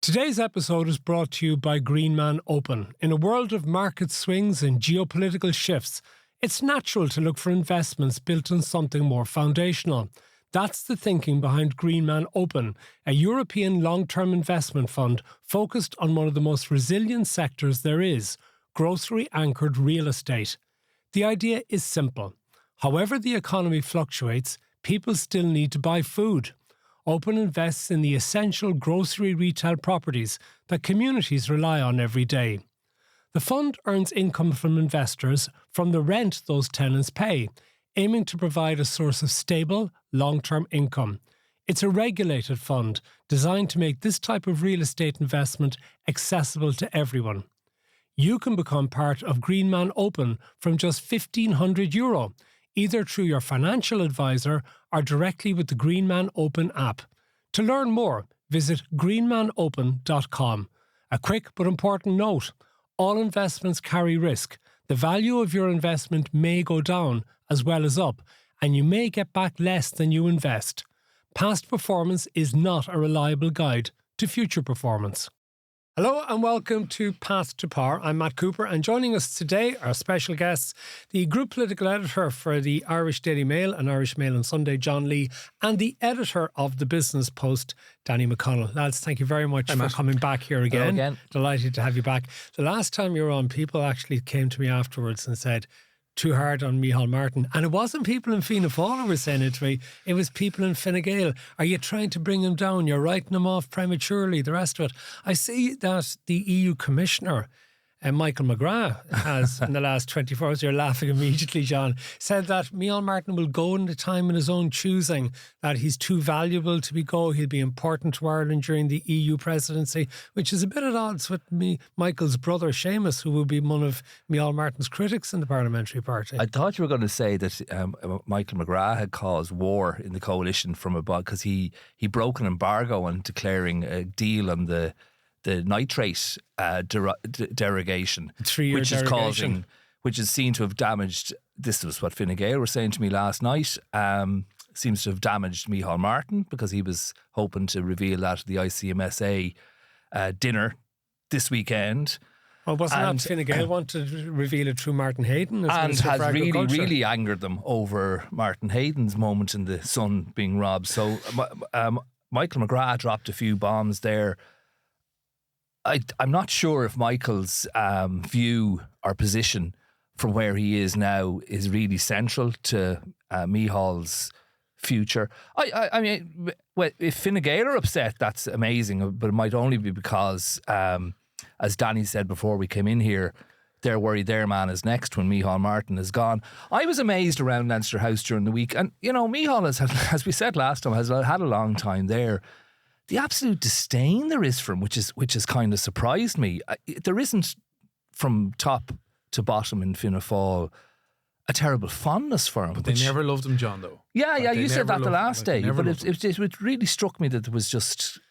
Today's episode is brought to you by Greenman Open. In a world of market swings and geopolitical shifts, it's natural to look for investments built on something more foundational. That's the thinking behind Greenman Open, a European long-term investment fund focused on one of the most resilient sectors there is, grocery-anchored real estate. The idea is simple. However the economy fluctuates, people still need to buy food. Open invests in the essential grocery retail properties that communities rely on every day. The fund earns income from investors from the rent those tenants pay, aiming to provide a source of stable, long-term income. It's a regulated fund designed to make this type of real estate investment accessible to everyone. You can become part of Greenman Open from just €1,500, either through your financial advisor or directly with the Greenman Open app. To learn more, visit greenmanopen.com. A quick but important note, all investments carry risk. The value of your investment may go down as well as up, and you may get back less than you invest. Past performance is not a reliable guide to future performance. Hello and welcome to Path to Power. I'm Matt Cooper, and joining us today are special guests, the Group Political Editor for the Irish Daily Mail and Irish Mail on Sunday, John Lee, and the Editor of the Business Post, Danny McConnell. Lads, thank you very much for coming back here again. Hello again. Delighted to have you back. The last time you were on, people actually came to me afterwards and said, too hard on Micheál Martin. And it wasn't people in Fianna Fáil who were saying it to me, it was people in Fine Gael. Are you trying to bring him down? You're writing him off prematurely, the rest of it. I see that the EU Commissioner, Michael McGrath, has in the last 24 hours, you're laughing immediately, John, said that Micheál Martin will go in the time in his own choosing, that he's too valuable to he'll be important to Ireland during the EU presidency, which is a bit at odds with Michael's brother Seamus, who will be one of Micheál Martin's critics in the parliamentary party. I thought you were going to say that Michael McGrath had caused war in the coalition from above because he broke an embargo on declaring a deal on the nitrate derogation, 3-year which derogation. is causing, which is seen to have damaged. This was what Fine Gael were saying to me last night. Seems to have damaged Micheál Martin because he was hoping to reveal that at the ICMSA dinner this weekend. Oh, wasn't that Fine Gael wanted to reveal it through Martin Hayden? And has really angered them over Martin Hayden's moment in the sun being robbed. So Michael McGrath dropped a few bombs there. I'm not sure if Michael's view or position from where he is now is really central to Micheál's future. I mean, well, if Fine Gael are upset, that's amazing, but it might only be because, as Danny said before we came in here, they're worried their man is next when Micheál Martin is gone. I was amazed around Leinster House during the week, and you know, Micheál has, as we said last time, has had a long time there. The absolute disdain there is for him, which has kind of surprised me. There isn't, from top to bottom in Fianna Fáil, a terrible fondness for him. But they never loved him, John, though. Yeah, you said that the last day. But it really struck me that there was just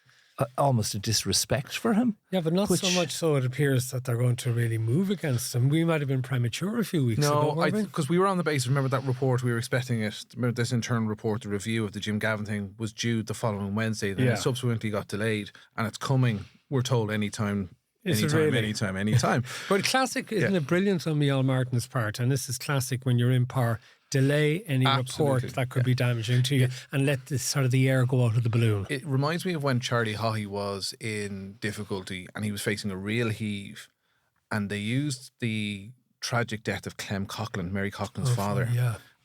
almost a disrespect for him. Yeah, but not so much so it appears that they're going to really move against him. We might have been premature a few weeks ago. No, because we were on the base. Remember that report? We were expecting it. Remember this internal report, the review of the Jim Gavin thing was due the following Wednesday. Then it subsequently got delayed, and it's coming. We're told anytime. Anytime. But classic, isn't it brilliant on Micheál Martin's part? And this is classic when you're in power. Delay any report that could be damaging to you and let the air go out of the balloon. It reminds me of when Charlie Haughey was in difficulty and he was facing a real heave, and they used the tragic death of Clem Coughlin, Mary Coughlin's father,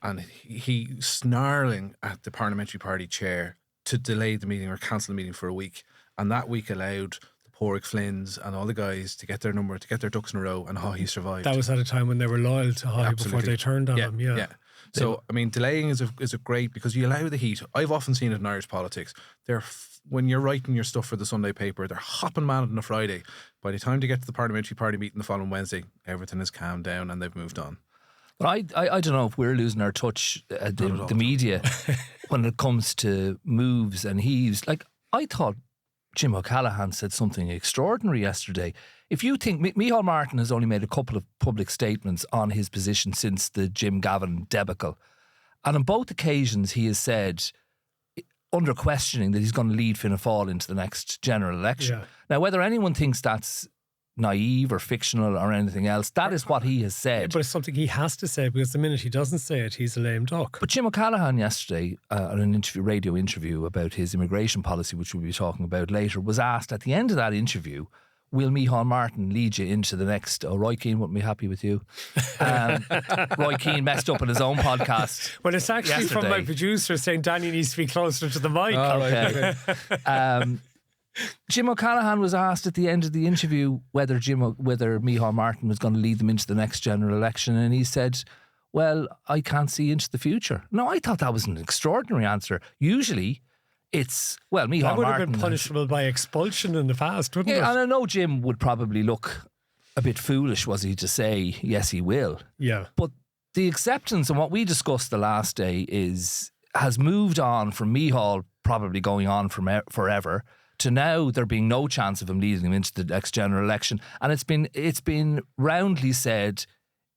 and he snarling at the parliamentary party chair to delay the meeting or cancel the meeting for a week, and that week allowed Pádraig Flynn's and all the guys to get their number, to get their ducks in a row, and Haughey survived. That was at a time when they were loyal to Haughey before they turned on him. Yeah. So, I mean, delaying is a great, because you allow the heat. I've often seen it in Irish politics. When you're writing your stuff for the Sunday paper, they're hopping mad on a Friday. By the time they get to the parliamentary party meeting the following Wednesday, everything is calmed down and they've moved on. But I don't know if we're losing our touch, the media, when it comes to moves and heaves. Like, I thought Jim O'Callaghan said something extraordinary yesterday. If you think Micheál Martin has only made a couple of public statements on his position since the Jim Gavin debacle, and on both occasions he has said under questioning that he's going to lead Fianna Fáil into the next general election. Yeah. Now, whether anyone thinks that's naive or fictional or anything else, that is what he has said. But it's something he has to say, because the minute he doesn't say it, he's a lame duck. But Jim O'Callaghan yesterday, on an radio interview about his immigration policy, which we'll be talking about later, was asked at the end of that interview, will Micheál Martin lead you into the next... Oh, Roy Keane wouldn't be happy with you. Roy Keane messed up in his own podcast. Well, it's actually from my producer saying Danny needs to be closer to the mic. Okay. Jim O'Callaghan was asked at the end of the interview whether Micheál Martin was going to lead them into the next general election, and he said, well, I can't see into the future. No, I thought that was an extraordinary answer. Usually it's, well, Micheál Martin... That would have been punishable by expulsion in the past, wouldn't it? And I know Jim would probably look a bit foolish, was he, to say, yes, he will. Yeah. But the acceptance and what we discussed the last day has moved on from Micheál probably going on forever to now there being no chance of him leading him into the next general election. And it's been roundly said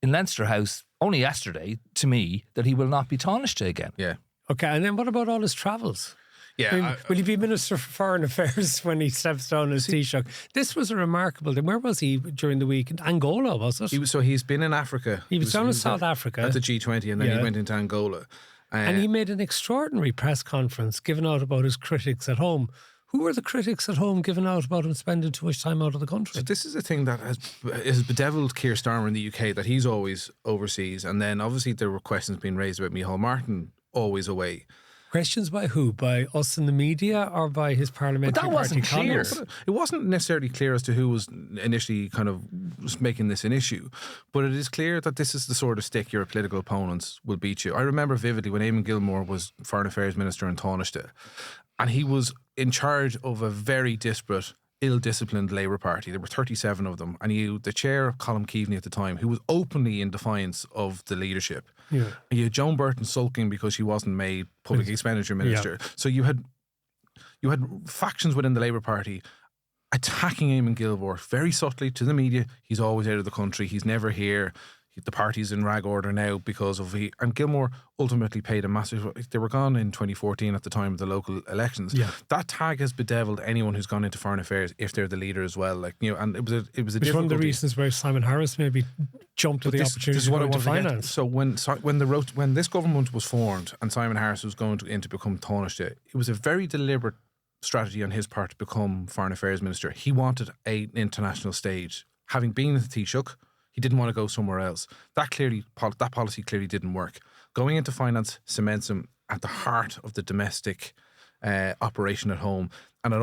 in Leinster House only yesterday to me that he will not be Taoiseach again. Yeah. Okay, and then what about all his travels? Yeah. I mean, will he be Minister for Foreign Affairs when he steps down as Taoiseach? This was a remarkable thing. Where was he during the week? In Angola, was it? He's been in Africa. He was down in South Africa. At the G20, and then he went into Angola. And he made an extraordinary press conference giving out about his critics at home. Who were the critics at home giving out about him spending too much time out of the country? So this is a thing that has bedeviled Keir Starmer in the UK, that he's always overseas. And then obviously there were questions being raised about Micheál Martin always away. Questions by who? By us in the media or by his parliamentary But that wasn't party clear. colleagues? It wasn't necessarily clear as to who was initially kind of making this an issue, but it is clear that this is the sort of stick your political opponents will beat you. I remember vividly when Eamon Gilmore was Foreign Affairs Minister in Taoiseach, and he was in charge of a very disparate, ill-disciplined Labour Party. There were 37 of them, and the chair, Colm Keaveney at the time, who was openly in defiance of the leadership. Yeah. You had Joan Burton sulking because she wasn't made public expenditure minister. Yeah. So you had factions within the Labour Party attacking Eamon Gilmore very subtly to the media. He's always out of the country. He's never here. The party's in rag order now because of and Gilmore ultimately paid a massive... They were gone in 2014 at the time of the local elections. Yeah. That tag has bedeviled anyone who's gone into foreign affairs if they're the leader as well. And it was a Which difficulty. one of the reasons where Simon Harris maybe jumped at the opportunity this is what to I go into want to finance. So when this government was formed and Simon Harris was going to become Taoiseach, it was a very deliberate strategy on his part to become Foreign Affairs Minister. He wanted an international stage. Having been the Taoiseach, he didn't want to go somewhere else. That policy clearly didn't work. Going into finance cements him at the heart of the domestic operation at home, and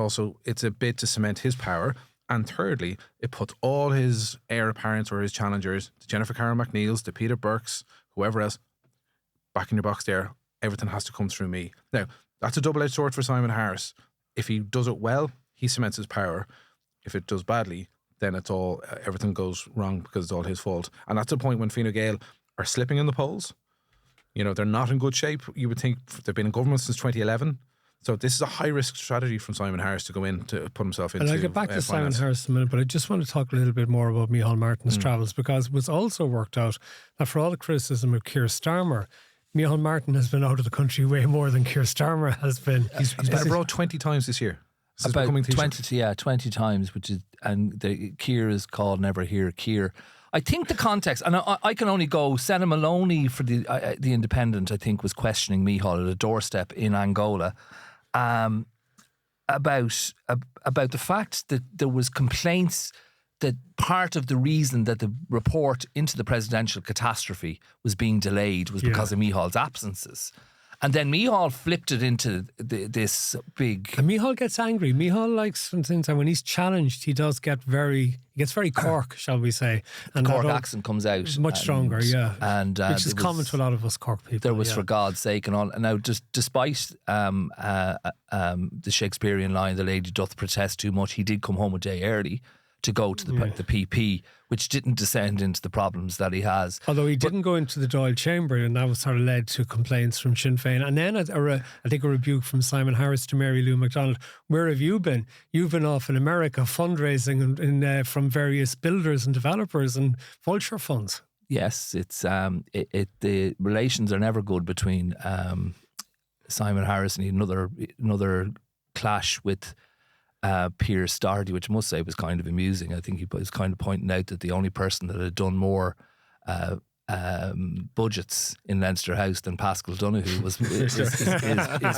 it's a bit to cement his power. And thirdly, it puts all his heir apparents or his challengers, the Jennifer Carroll McNeils, the Peter Burks, whoever else, back in your box there. Everything has to come through me. Now, that's a double-edged sword for Simon Harris. If he does it well, he cements his power. If it does badly, then everything goes wrong because it's all his fault. And that's the point when Fine Gael are slipping in the polls. They're not in good shape. You would think they've been in government since 2011. So this is a high-risk strategy from Simon Harris to go in to put himself into And I'll get back to Simon finance. Harris in a minute, but I just want to talk a little bit more about Micheál Martin's travels, because it was also worked out that for all the criticism of Keir Starmer, Micheál Martin has been out of the country way more than Keir Starmer has been. He's been abroad 20 times this year. About 20 times, and the Keir is called Never Hear Keir. I think the context, and I can only go, Senna Maloney for the Independent, I think, was questioning Micheál at a doorstep in Angola about the fact that there was complaints that part of the reason that the report into the presidential catastrophe was being delayed was because of Micheál's absences. And then Micheál flipped it into this big... And Micheál gets angry. Micheál likes, from time to time, when he's challenged, he gets very Cork, shall we say. And the Cork accent comes out. Much stronger, yeah. And, which is common to a lot of us Cork people. There was for God's sake and all. And now, just despite the Shakespearean line, the lady doth protest too much, he did come home a day early to go to the PP, which didn't descend into the problems that he has. Although he didn't go into the Dáil chamber, and that was sort of led to complaints from Sinn Féin. And then I think a rebuke from Simon Harris to Mary Lou MacDonald. Where have you been? You've been off in America fundraising from various builders and developers and vulture funds. Yes, it's the relations are never good between Simon Harris, and he had another clash with Pierce Doherty, which I must say was kind of amusing. I think he was kind of pointing out that the only person that had done more budgets in Leinster House than Pascal Donoghue is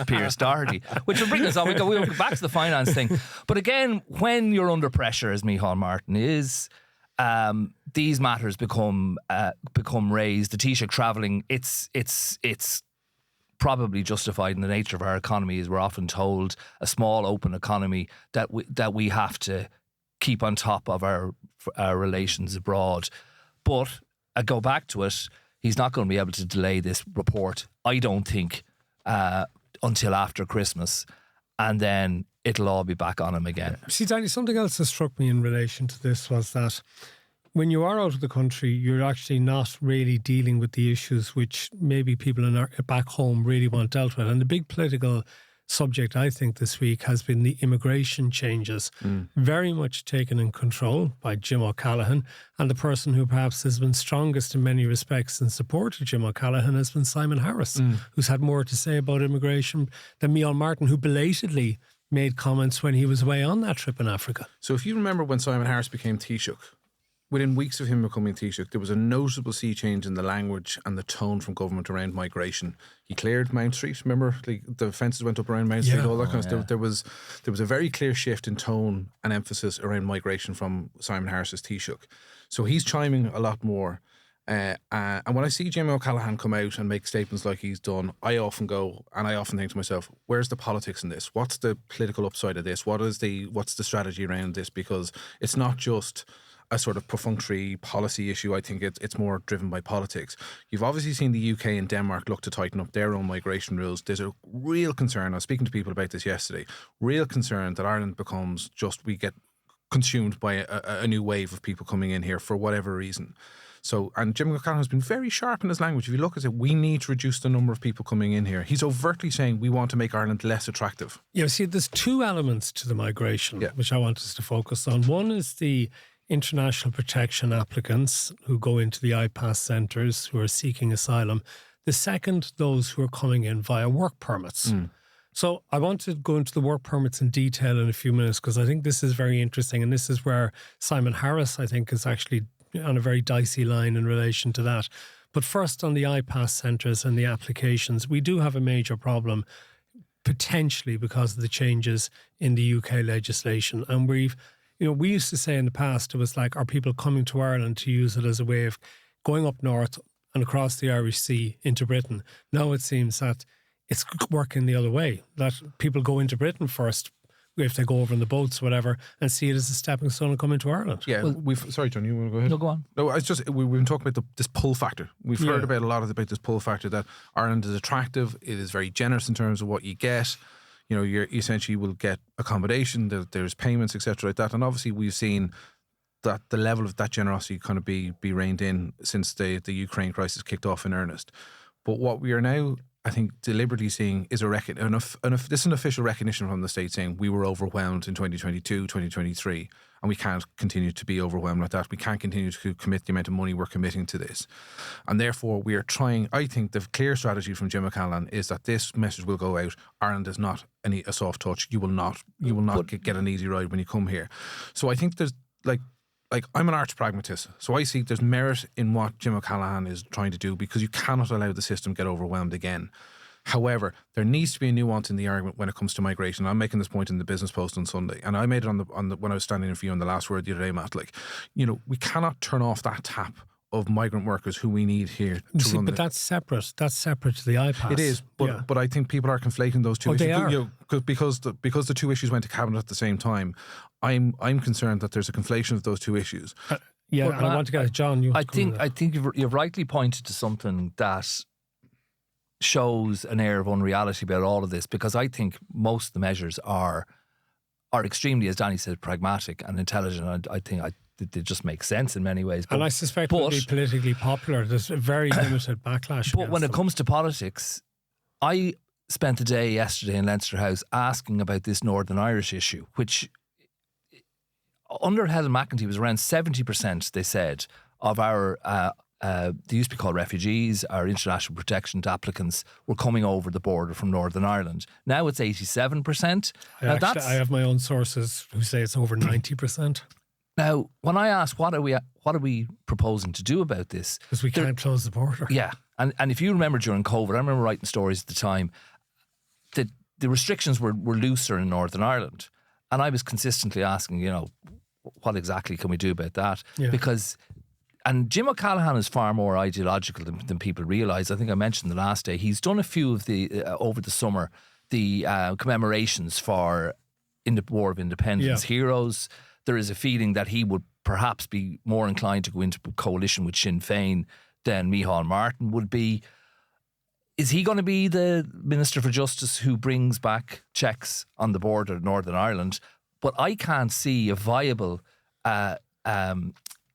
Pierce Doherty, which will bring us on. We'll go back to the finance thing. But again, when you're under pressure, as Micheál Martin is, these matters become raised. The Taoiseach travelling, it's probably justified in the nature of our economy, as we're often told, a small open economy, that we have to keep on top of our relations abroad. But I go back to it, he's not going to be able to delay this report, I don't think, until after Christmas, and then it'll all be back on him again. See, Danny, something else that struck me in relation to this was that when you are out of the country, you're actually not really dealing with the issues which maybe people back home really want dealt with. And the big political subject, I think, this week has been the immigration changes, very much taken in control by Jim O'Callaghan. And the person who perhaps has been strongest in many respects in support of Jim O'Callaghan has been Simon Harris, who's had more to say about immigration than Micheál Martin, who belatedly made comments when he was away on that trip in Africa. So if you remember when Simon Harris became Taoiseach, within weeks of him becoming Taoiseach, there was a noticeable sea change in the language and the tone from government around migration. He cleared Mount Street. Remember, the fences went up around Mount Street, all that kind of stuff. There was a very clear shift in tone and emphasis around migration from Simon Harris's Taoiseach. So he's chiming a lot more. And when I see Jim O'Callaghan come out and make statements like he's done, I often think to myself, where's the politics in this? What's the political upside of this? What's the strategy around this? Because it's not just a sort of perfunctory policy issue. I think it's more driven by politics. You've obviously seen the UK and Denmark look to tighten up their own migration rules. There's a real concern, I was speaking to people about this yesterday, real concern that Ireland becomes we get consumed by a new wave of people coming in here for whatever reason. So, and Jim O'Callaghan has been very sharp in his language. If you look at it, we need to reduce the number of people coming in here. He's overtly saying we want to make Ireland less attractive. Yeah, see, there's two elements to the migration, which I want us to focus on. One is the international protection applicants who go into the IPAS centres who are seeking asylum. The second, those who are coming in via work permits. So I want to go into the work permits in detail in a few minutes because I think this is very interesting, and this is where Simon Harris, I think, is actually on a very dicey line in relation to that. But first, on the IPAS centres and the applications, we do have a major problem, potentially because of the changes in the UK legislation. And we used to say in the past, it was like, are people coming to Ireland to use it as a way of going up north and across the Irish Sea into Britain? Now it seems that it's working the other way, that people go into Britain first, if they go over in the boats or whatever, and see it as a stepping stone and come into Ireland. Yeah, sorry, John, you want to go ahead? No, go on. No, it's just, we've been talking about this pull factor. We've heard about about this pull factor, that Ireland is attractive, it is very generous in terms of what you get. You essentially will get accommodation, there's payments, etc. like that. And obviously we've seen that the level of that generosity kind of be reined in since the Ukraine crisis kicked off in earnest. But what we are now, I think, deliberately seeing is this is an official recognition from the state saying we were overwhelmed in 2022, 2023, and we can't continue to be overwhelmed like that. We can't continue to commit the amount of money we're committing to this. And therefore, we are trying, I think the clear strategy from Jim O'Callaghan is that this message will go out. Ireland is not a soft touch. You will not get an easy ride when you come here. So I think there's like I'm an arch pragmatist, so I see there's merit in what Jim O'Callaghan is trying to do because you cannot allow the system to get overwhelmed again. However, there needs to be a nuance in the argument when it comes to migration. I'm making this point in the Business Post on Sunday, and I made it on the when I was standing in for you on the Last Word the other day, Matt. We cannot turn off that tap of migrant workers who we need here to run. But that's separate. That's separate to the IPAS. It is, but I think people are conflating those two issues. They are. Because the two issues went to cabinet at the same time. I'm concerned that there's a conflation of those two issues. And I want to get John. I think you've rightly pointed to something that shows an air of unreality about all of this, because I think most of the measures are extremely, as Danny said, pragmatic and intelligent. I think they just make sense in many ways. And I suspect will be politically popular. There's a very limited backlash. But when it comes to politics, I spent a day yesterday in Leinster House asking about this Northern Irish issue, which under Helen McEntee was around 70%, they said, of our they used to be called refugees or international protection applicants, were coming over the border from Northern Ireland. Now it's 87%. I have my own sources who say it's over 90%. Now, when I ask what are we proposing to do about this? Because we can't close the border. Yeah. And if you remember during COVID, I remember writing stories at the time that the restrictions were looser in Northern Ireland. And I was consistently asking, what exactly can we do about that? Yeah. And Jim O'Callaghan is far more ideological than people realise. I think I mentioned the last day, he's done a few of the, over the summer, the commemorations for in the War of Independence heroes. There is a feeling that he would perhaps be more inclined to go into coalition with Sinn Féin than Micheál Martin would be. Is he going to be the Minister for Justice who brings back checks on the border of Northern Ireland? But I can't see a viable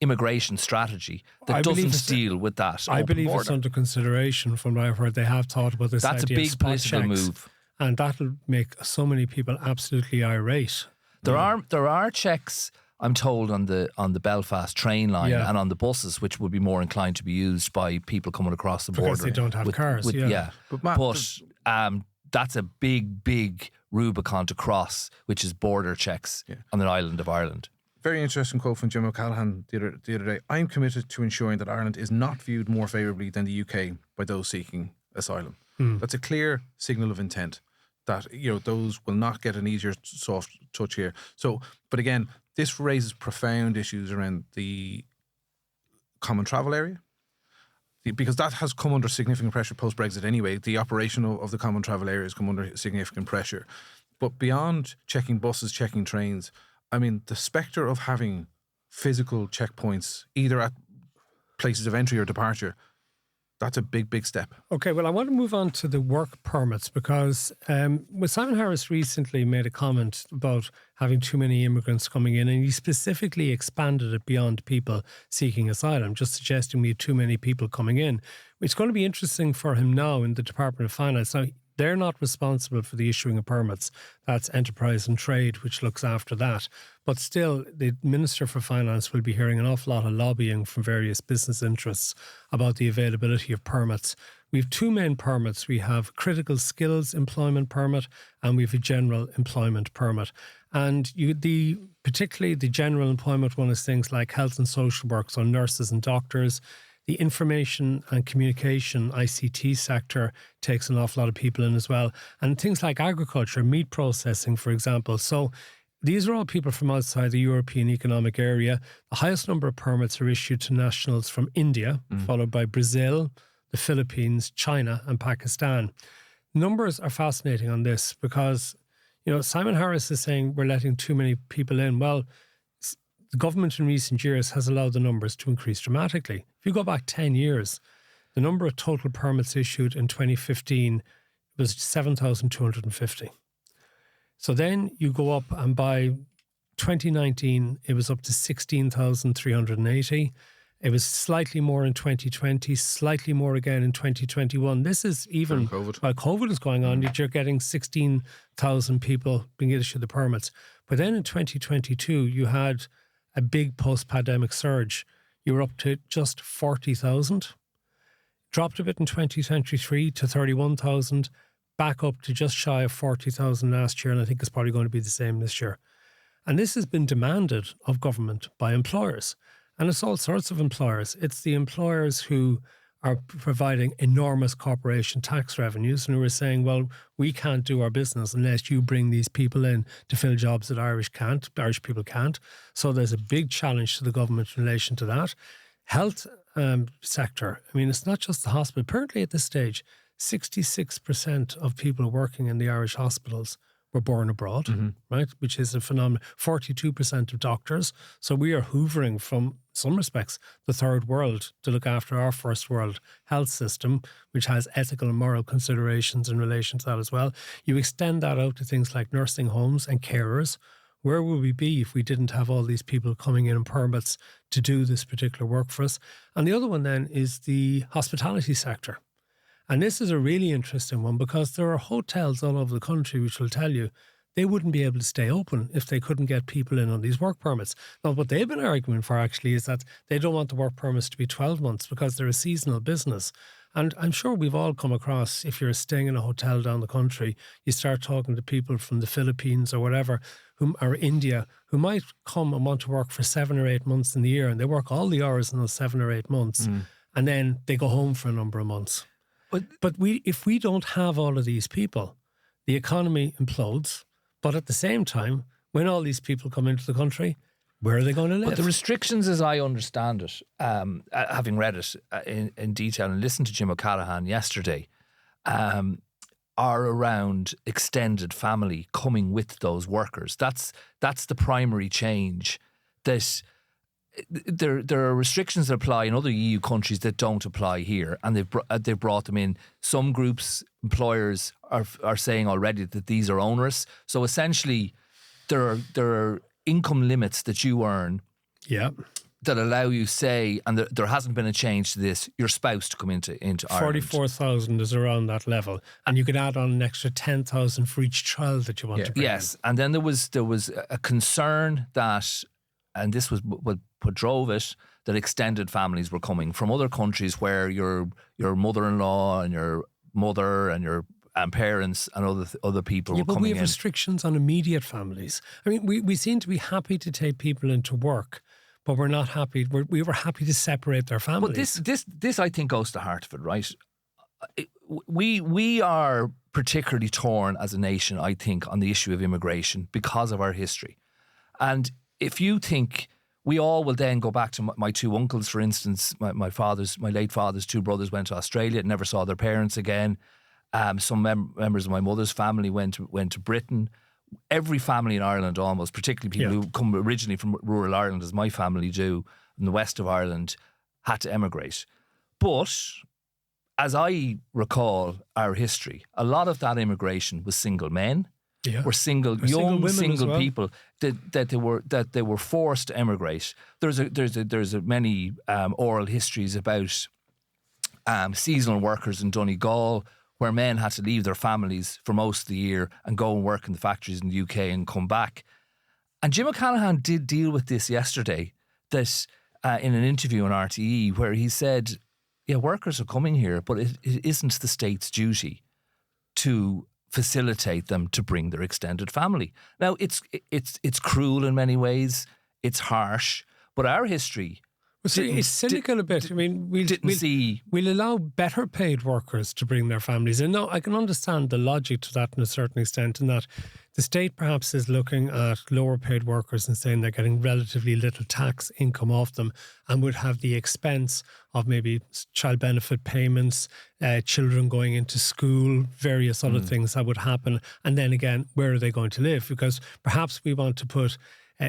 immigration strategy that doesn't deal with that. I believe border. It's under consideration. From what I've heard, they have thought about this. That's a big political move, and that'll make so many people absolutely irate. There are checks, I'm told, on the Belfast train line and on the buses, which would be more inclined to be used by people coming across the border because they don't have cars. But that's a big Rubicon to cross, which is border checks on the island of Ireland. Very interesting quote from Jim O'Callaghan the other day. I'm committed to ensuring that Ireland is not viewed more favourably than the UK by those seeking asylum. That's a clear signal of intent that those will not get an easier soft touch here. So, but again, this raises profound issues around the common travel area, because that has come under significant pressure post-Brexit anyway. The operation of the common travel area has come under significant pressure. But beyond checking buses, checking trains, I mean, the spectre of having physical checkpoints, either at places of entry or departure, that's a big step. Okay, well, I want to move on to the work permits because Simon Harris recently made a comment about having too many immigrants coming in, and he specifically expanded it beyond people seeking asylum, just suggesting we had too many people coming in. It's going to be interesting for him now in the Department of Finance. Now, they're not responsible for the issuing of permits. That's Enterprise and Trade, which looks after that. But still, the Minister for Finance will be hearing an awful lot of lobbying from various business interests about the availability of permits. We have two main permits. We have critical skills employment permit and we have a general employment permit. And particularly the general employment one is things like health and social work, so nurses and doctors. The information and communication ICT sector takes an awful lot of people in as well. And things like agriculture, meat processing, for example. So these are all people from outside the European Economic Area. The highest number of permits are issued to nationals from India, followed by Brazil, the Philippines, China and Pakistan. Numbers are fascinating on this because, Simon Harris is saying we're letting too many people in. Well, the government in recent years has allowed the numbers to increase dramatically. If you go back 10 years, the number of total permits issued in 2015 was 7,250. So then you go up and by 2019, it was up to 16,380. It was slightly more in 2020, slightly more again in 2021. This is even while COVID is going on, you're getting 16,000 people being issued the permits. But then in 2022, you had a big post-pandemic surge. You were up to just 40,000. Dropped a bit in 2023 to 31,000. Back up to just shy of 40,000 last year. And I think it's probably going to be the same this year. And this has been demanded of government by employers. And it's all sorts of employers. It's the employers who are providing enormous corporation tax revenues and who are saying, well, we can't do our business unless you bring these people in to fill jobs that Irish people can't. So there's a big challenge to the government in relation to that. Health sector, I mean, it's not just the hospital. Apparently at this stage, 66% of people working in the Irish hospitals were born abroad, right? Which is a phenomenon. 42% of doctors. So we are hoovering from some respects the third world to look after our first world health system, which has ethical and moral considerations in relation to that as well. You extend that out to things like nursing homes and carers. Where would we be if we didn't have all these people coming in permits to do this particular work for us? And the other one then is the hospitality sector. And this is a really interesting one because there are hotels all over the country which will tell you they wouldn't be able to stay open if they couldn't get people in on these work permits. Now, what they've been arguing for actually is that they don't want the work permits to be 12 months because they're a seasonal business. And I'm sure we've all come across, if you're staying in a hotel down the country, you start talking to people from the Philippines or whatever, or India, who might come and want to work for 7 or 8 months in the year, and they work all the hours in those 7 or 8 months, and then they go home for a number of months. But if we don't have all of these people, the economy implodes. But at the same time, when all these people come into the country, where are they going to live? But the restrictions, as I understand it, having read it in detail and listened to Jim O'Callaghan yesterday, are around extended family coming with those workers. That's the primary change. That there are restrictions that apply in other EU countries that don't apply here, and they've brought them in. Some groups, employers are saying already that these are onerous. So essentially, there are income limits that you earn. Yeah. That allow you, say, and there hasn't been a change to this, your spouse to come into Ireland. 44,000 is around that level, and you could add on an extra 10,000 for each child that you want to bring. Yes, and then there was a concern that, and this was what drove it, that extended families were coming from other countries where your mother-in-law and your mother and your parents and other people were coming in. But we have restrictions on immediate families. I mean, we seem to be happy to take people into work, but we're not happy. We were happy to separate their families. But this I think goes to the heart of it, right? We are particularly torn as a nation, I think, on the issue of immigration because of our history. And if you think, we all will then go back to my two uncles, for instance, my late father's two brothers went to Australia, never saw their parents again. Some members of my mother's family went to Britain. Every family in Ireland, almost, particularly people who come originally from rural Ireland, as my family do, in the west of Ireland, had to emigrate. But as I recall our history, a lot of that immigration was single men. Yeah. Were single people that they were forced to emigrate. There's many oral histories about seasonal workers in Donegal, where men had to leave their families for most of the year and go and work in the factories in the UK and come back. And Jim O'Callaghan did deal with this yesterday, that in an interview on RTE, where he said, yeah, workers are coming here, but it isn't the state's duty to facilitate them to bring their extended family. Now, it's cruel in many ways, it's harsh, but our history... It's cynical a bit. I mean, we'll allow better paid workers to bring their families in. Now, I can understand the logic to that in a certain extent, in that the state perhaps is looking at lower paid workers and saying they're getting relatively little tax income off them, and would have the expense of maybe child benefit payments, children going into school, various other things that would happen. And then again, where are they going to live? Because perhaps we want to put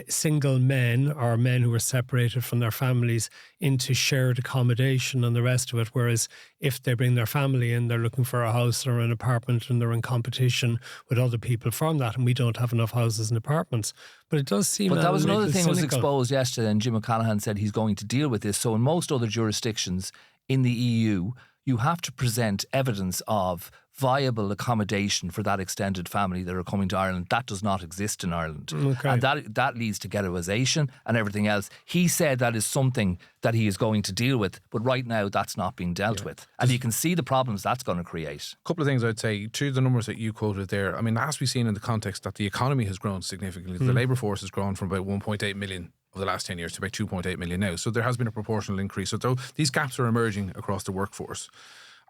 single men or men who are separated from their families into shared accommodation and the rest of it. Whereas if they bring their family in, they're looking for a house or an apartment and they're in competition with other people from that, and we don't have enough houses and apartments. But it does seem... But that was another thing that was cynical. exposed yesterday, and Jim O'Callaghan said he's going to deal with this. So in most other jurisdictions in the EU, you have to present evidence of viable accommodation for that extended family that are coming to Ireland. That does not exist in Ireland. Okay. And that leads to ghettoisation and everything else. He said that is something that he is going to deal with, but right now that's not being dealt with. And you can see the problems that's going to create. A couple of things I'd say. To the numbers that you quoted there, I mean, that has to be seen in the context that the economy has grown significantly. The labour force has grown from about 1.8 million over the last 10 years to about 2.8 million now. So there has been a proportional increase. So these gaps are emerging across the workforce.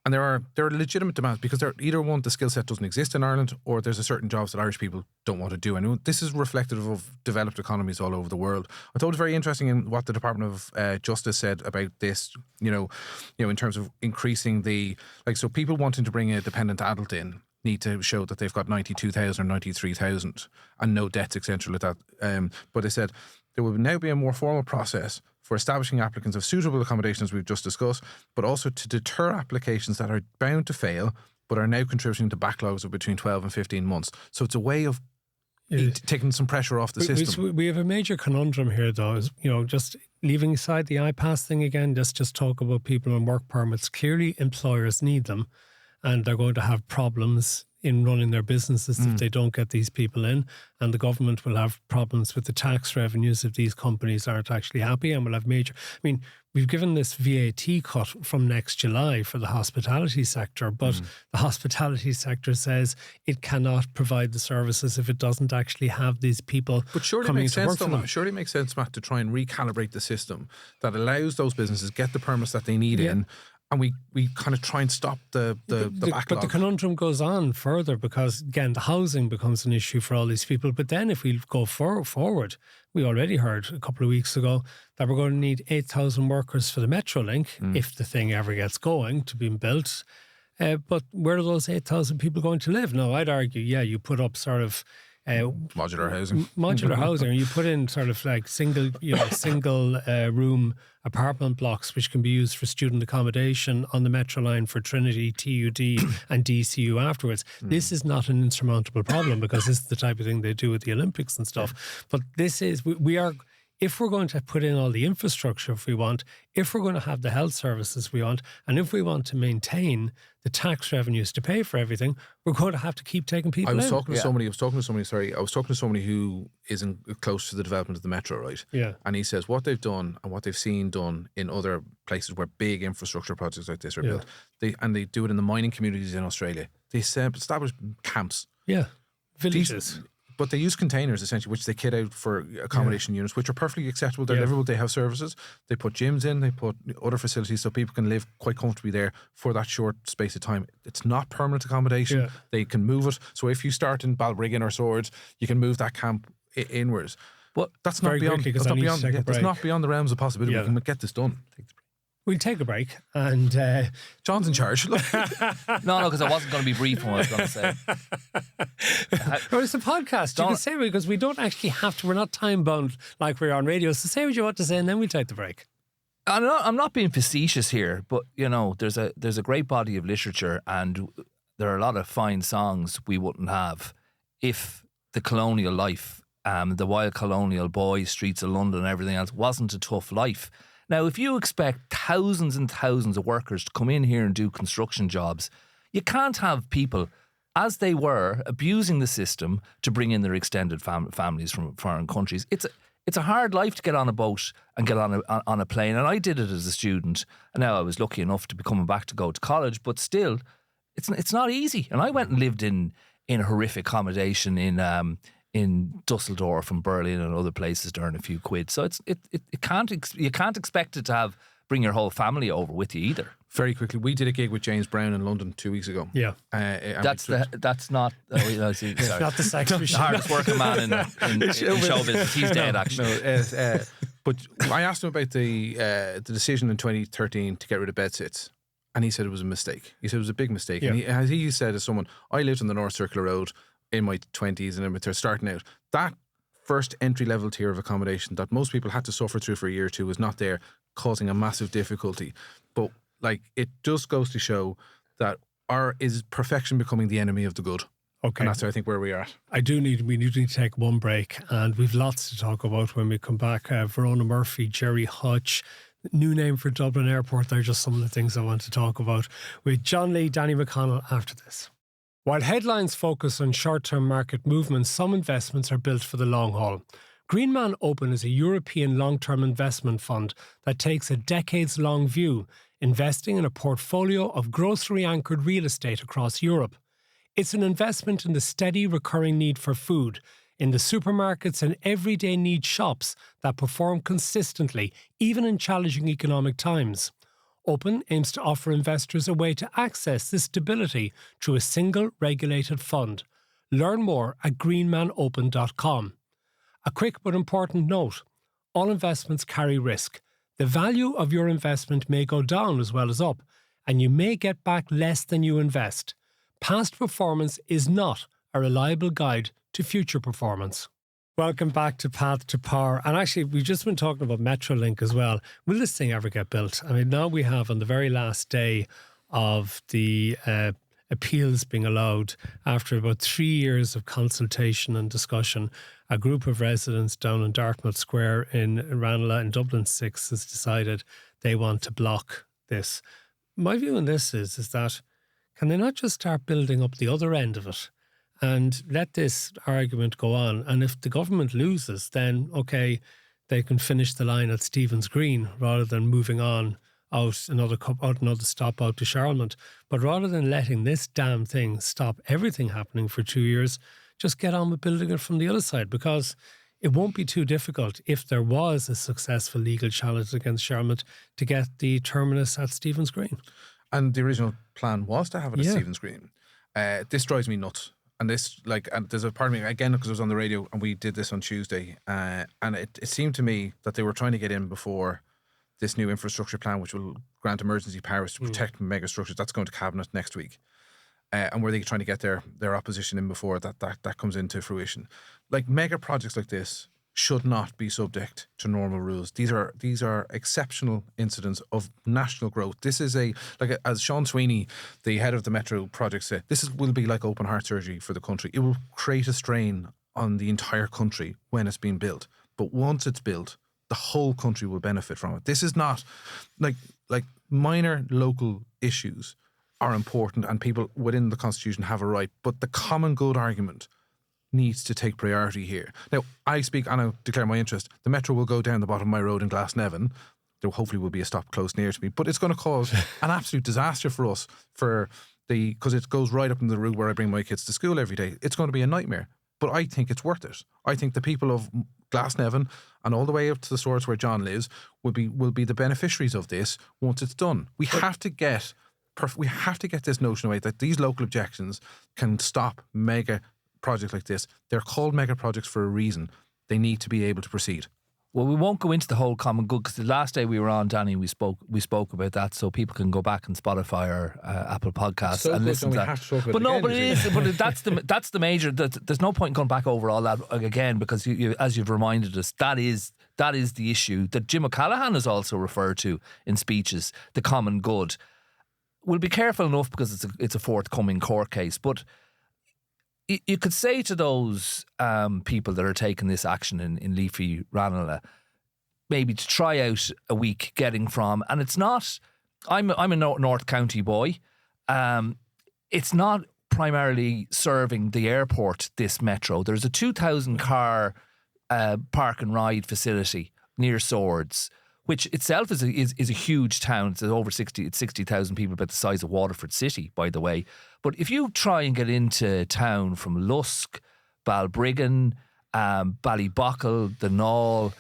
And there are legitimate demands, because either one, the skill set doesn't exist in Ireland, or there's a certain jobs that Irish people don't want to do. And this is reflective of developed economies all over the world. I thought it was very interesting in what the Department of Justice said about this, you know, in terms of increasing so people wanting to bring a dependent adult in need to show that they've got 92,000 or 93,000 and no debts, etc. like that. But they said there will now be a more formal process for establishing applicants of suitable accommodations we've just discussed, but also to deter applications that are bound to fail but are now contributing to backlogs of between 12 and 15 months. So it's a way of taking some pressure off the system. We have a major conundrum here, though, is, just leaving aside the IPAS thing again, let's just talk about people on work permits. Clearly, employers need them, and they're going to have problems in running their businesses if they don't get these people in, and the government will have problems with the tax revenues if these companies aren't actually happy, and will have major... I mean, we've given this VAT cut from next July for the hospitality sector, but the hospitality sector says it cannot provide the services if it doesn't actually have these people But surely it coming makes to work sense, for though, them. surely it makes sense, Matt, to try and recalibrate the system that allows those businesses get the permits that they need in, and we kind of try and stop the backlog. But the conundrum goes on further because, again, the housing becomes an issue for all these people. But then if we go forward, we already heard a couple of weeks ago that we're going to need 8,000 workers for the MetroLink if the thing ever gets going to being built. But where are those 8,000 people going to live? Now, I'd argue, you put up sort of... modular housing. Modular housing, and you put in sort of like single room apartment blocks which can be used for student accommodation on the Metro line for Trinity, TUD and DCU afterwards. This is not an insurmountable problem because this is the type of thing they do with the Olympics and stuff. But this is, we are... If we're going to put in all the infrastructure if we want, if we're going to have the health services we want, and if we want to maintain the tax revenues to pay for everything, we're going to have to keep taking people in. I was talking to somebody who isn't close to the development of the Metro, right? Yeah. And he says what they've done and what they've seen done in other places where big infrastructure projects like this are built, they do it in the mining communities in Australia. They establish camps. Yeah. Villages. But they use containers, essentially, which they kit out for accommodation units, which are perfectly acceptable. They're livable. They have services. They put gyms in. They put other facilities so people can live quite comfortably there for that short space of time. It's not permanent accommodation. Yeah. They can move it. So if you start in Balbriggan or Swords, you can move that camp inwards. But that's not beyond. That's not beyond the realms of possibility. We can get this done. We'll take a break and... John's in charge. No, because I wasn't going to be brief on what I was going to say. Well, it's a podcast. You can say it because we don't actually have to. We're not time bound like we're on radio. So say what you want to say and then we'll take the break. I'm not being facetious here, but, there's a great body of literature and there are a lot of fine songs we wouldn't have if the colonial life, the wild colonial boys, streets of London and everything else wasn't a tough life. Now, if you expect thousands and thousands of workers to come in here and do construction jobs, you can't have people, as they were, abusing the system to bring in their extended families from foreign countries. It's a hard life to get on a boat and get on a plane, and I did it as a student. And now I was lucky enough to be coming back to go to college, but still, it's not easy. And I went and lived in horrific accommodation in Dusseldorf and Berlin and other places to earn a few quid. So you can't expect it to bring your whole family over with you either. Very quickly, we did a gig with James Brown in London 2 weeks ago. Yeah, that's not. Sorry. Not the sex machine. The hardest working man in show business. He's dead, actually. But I asked him about the decision in 2013 to get rid of bedsits. And he said it was a mistake. He said it was a big mistake. Yeah. And as he said, as someone, I lived on the North Circular Road in my 20s and they're starting out. That first entry-level tier of accommodation that most people had to suffer through for a year or two was not there, causing a massive difficulty. But it just goes to show that is perfection becoming the enemy of the good? Okay. And that's, I think, where we are at. We need to take one break, and we've lots to talk about when we come back. Verona Murphy, Gerry Hutch, new name for Dublin Airport. They're just some of the things I want to talk about with John Lee, Danny McConnell after this. While headlines focus on short-term market movements, some investments are built for the long haul. Greenman Open is a European long-term investment fund that takes a decades-long view, investing in a portfolio of grocery-anchored real estate across Europe. It's an investment in the steady, recurring need for food, in the supermarkets and everyday need shops that perform consistently, even in challenging economic times. Open aims to offer investors a way to access this stability through a single regulated fund. Learn more at greenmanopen.com. A quick but important note: all investments carry risk. The value of your investment may go down as well as up, and you may get back less than you invest. Past performance is not a reliable guide to future performance. Welcome back to Path to Power. And actually, we've just been talking about MetroLink as well. Will this thing ever get built? I mean, now we have, on the very last day of the appeals being allowed, after about 3 years of consultation and discussion, a group of residents down in Dartmouth Square in Ranelagh in Dublin 6 has decided they want to block this. My view on this is that can they not just start building up the other end of it and let this argument go on? And if the government loses, then, okay, they can finish the line at Stephen's Green rather than moving on out another stop out to Charlemont. But rather than letting this damn thing stop everything happening for 2 years, just get on with building it from the other side, because it won't be too difficult if there was a successful legal challenge against Charlemont to get the terminus at Stephen's Green. And the original plan was to have it at Stephen's Green. This drives me nuts. And this, and there's a part of me, again, because I was on the radio and we did this on Tuesday, and it seemed to me that they were trying to get in before this new infrastructure plan, which will grant emergency powers to protect mega structures. That's going to Cabinet next week. And were they trying to get their opposition in before that comes into fruition? Like, mega projects like this should not be subject to normal rules. These are exceptional incidents of national growth. This is as Sean Sweeney, the head of the Metro project, said, will be like open heart surgery for the country. It will create a strain on the entire country when it's being built. But once it's built, the whole country will benefit from it. This is not like minor local issues are important and people within the Constitution have a right, but the common good argument needs to take priority here. Now, I speak and I declare my interest. The Metro will go down the bottom of my road in Glasnevin. There hopefully will be a stop close near to me, but it's going to cause an absolute disaster for us because it goes right up in the route where I bring my kids to school every day. It's going to be a nightmare, but I think it's worth it. I think the people of Glasnevin and all the way up to the Swords where John lives will be the beneficiaries of this once it's done. We have to get this notion away that these local objections can stop mega projects like this. They're called mega projects for a reason. They need to be able to proceed. Well, we won't go into the whole common good because the last day we were on, Danny, we spoke about that, so people can go back and Spotify or Apple Podcasts and listen to that. But that's the major. There's no point in going back over all that again because you, as you've reminded us, that is the issue that Jim O'Callaghan has also referred to in speeches. The common good. We'll be careful enough because it's a forthcoming court case, but you could say to those people that are taking this action in Leafy Ranelagh, maybe to try out a week getting from, and it's not, I'm a North County boy, it's not primarily serving the airport, this Metro. There's a 2,000 car park and ride facility near Swords, which itself is a huge town. It's over 60,000 people, about the size of Waterford City, by the way. But if you try and get into town from Lusk, Balbriggan, Ballybockle, the Knoll,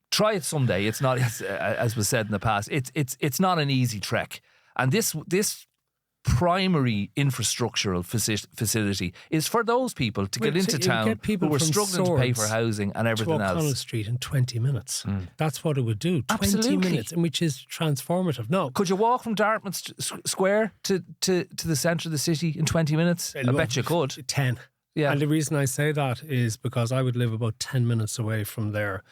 try it someday. It's not, as was said in the past, it's not an easy trek. And this primary infrastructural facility is for those people to get into town who are struggling to pay for housing and everything else. O'Connell Street in 20 minutes. That's what it would do. 20 Absolutely. minutes, which is transformative. No. Could you walk from Dartmouth Square to the centre of the city in 20 minutes? I bet you could. 10. Yeah. And the reason I say that is because I would live about 10 minutes away from there.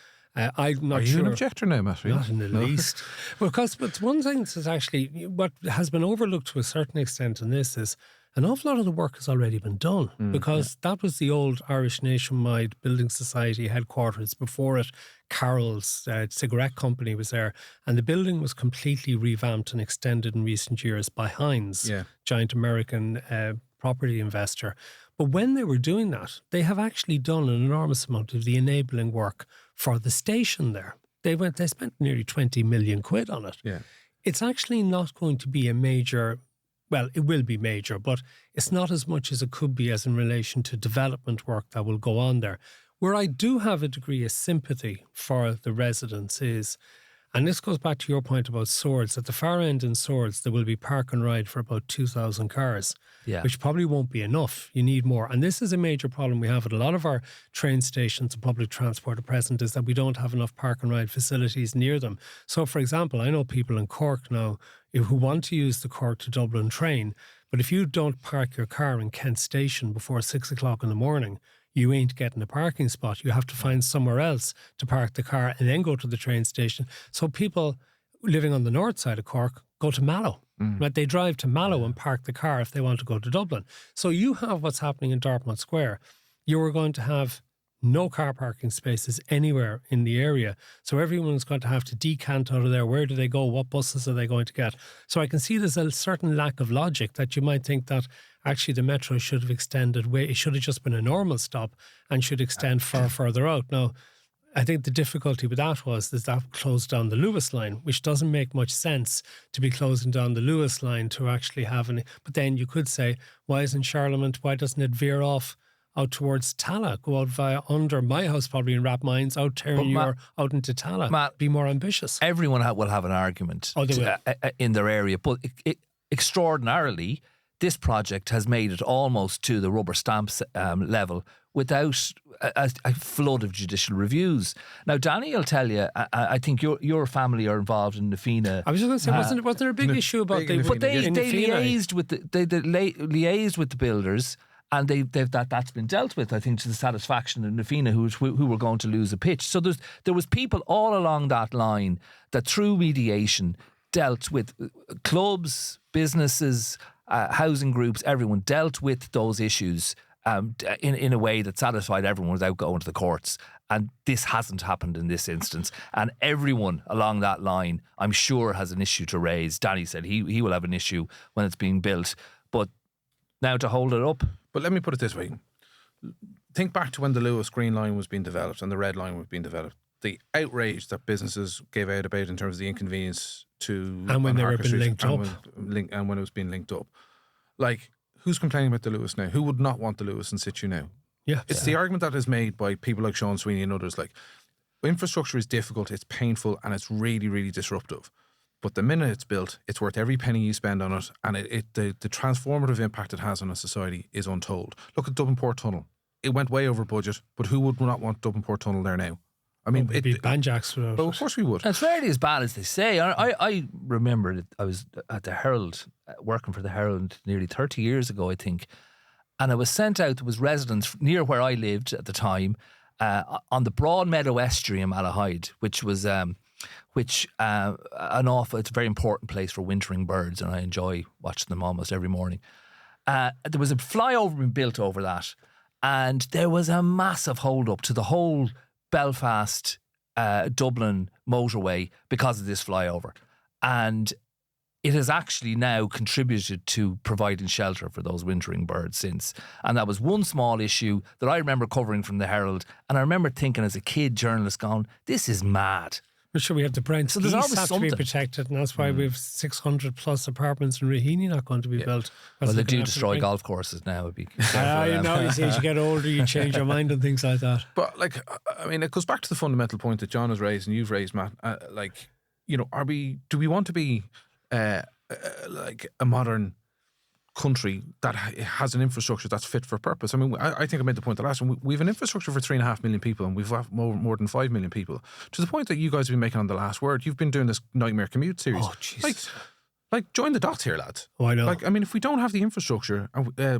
I'm not Are you an objector now, Matthew? Not in the least. Because but one thing that's actually, what has been overlooked to a certain extent in this is an awful lot of the work has already been done because that was the old Irish Nationwide Building Society headquarters. Before it, Carroll's cigarette company was there, and the building was completely revamped and extended in recent years by Hines, giant American property investor. But when they were doing that, they have actually done an enormous amount of the enabling work for the station there. They spent nearly 20 million quid on it. Yeah. It's actually not going to be a major, well, it will be major, but it's not as much as it could be as in relation to development work that will go on there. Where I do have a degree of sympathy for the residents is, and this goes back to your point about Swords, at the far end in Swords, there will be park and ride for about 2,000 cars, which probably won't be enough. You need more. And this is a major problem we have at a lot of our train stations and public transport at present, is that we don't have enough park and ride facilities near them. So, for example, I know people in Cork now who want to use the Cork to Dublin train, but if you don't park your car in Kent Station before 6 o'clock in the morning, you ain't getting a parking spot. You have to find somewhere else to park the car and then go to the train station. So people living on the north side of Cork go to Mallow. Right? They drive to Mallow and park the car if they want to go to Dublin. So you have what's happening in Dartmouth Square. You are going to have no car parking spaces anywhere in the area. So everyone's going to have to decant out of there. Where do they go? What buses are they going to get? So I can see there's a certain lack of logic that you might think that actually the metro should have extended way. It should have just been a normal stop and should extend far further out. Now, I think the difficulty with that was that closed down the Lewis line, which doesn't make much sense to be closing down the Lewis line to actually have any. But then you could say, why isn't Charlemont, why doesn't it veer off out towards Tallaght, go out via under my house, probably in Rathmines, out Terranure, out into Tallaght, Matt, be more ambitious. Everyone will have an argument in their area, but extraordinarily, this project has made it almost to the rubber stamps level without a flood of judicial reviews. Now, Danny will tell you, I think your family are involved in the FINA. I was just going to say, wasn't there a big issue about they liaised with liaised with the builders. And that's been dealt with, I think, to the satisfaction of Nafina, who were going to lose a pitch. So there was people all along that line that through mediation dealt with clubs, businesses, housing groups, everyone dealt with those issues in a way that satisfied everyone without going to the courts. And this hasn't happened in this instance. And everyone along that line, I'm sure, has an issue to raise. Danny said he will have an issue when it's being built. But now to hold it up. But let me put it this way. Think back to when the Lewis Green line was being developed and the Red line was being developed. The outrage that businesses gave out about in terms of the inconvenience to... And when they were being linked up. And when it was being linked up. Like, who's complaining about the Lewis now? Who would not want the Lewis in situ now? Yeah. It's the argument that is made by people like Sean Sweeney and others. Like, infrastructure is difficult, it's painful, and it's really, really disruptive. But the minute it's built, it's worth every penny you spend on it, and the transformative impact it has on a society is untold. Look at Dublin Port Tunnel. It went way over budget, but who would not want Dublin Port Tunnel there now? I mean, it'd be banjacks. Well, of course we would. It's rarely as bad as they say. I remember that I was at the Herald, working for the Herald nearly 30 years ago, I think, and I was sent out. There was residents near where I lived at the time, on the Broadmeadow Estuary in Malahide, which was... it's a very important place for wintering birds, and I enjoy watching them almost every morning. There was a flyover being built over that, and there was a massive hold-up to the whole Belfast Dublin motorway because of this flyover. And it has actually now contributed to providing shelter for those wintering birds since. And that was one small issue that I remember covering from the Herald, and I remember thinking as a kid journalist going, this is mad. We're sure we have the Brent so there's always have something to be protected, and that's why we have 600 plus apartments in Raheny not going to be built. Well, they do destroy golf courses now. It'd be you see, as you get older, you change your mind and things like that. But like, I mean, it goes back to the fundamental point that John has raised and you've raised, Matt. Like, you know, do we want to be like a modern country that has an infrastructure that's fit for purpose? I mean, I think I made the point the last time. We have an infrastructure for 3.5 million people, and we've got more than 5 million people. To the point that you guys have been making on The Last Word, you've been doing this Nightmare Commute series. Oh, Jesus. Like join the dots here, lads. Oh, I know. Like, I mean, if we don't have the infrastructure,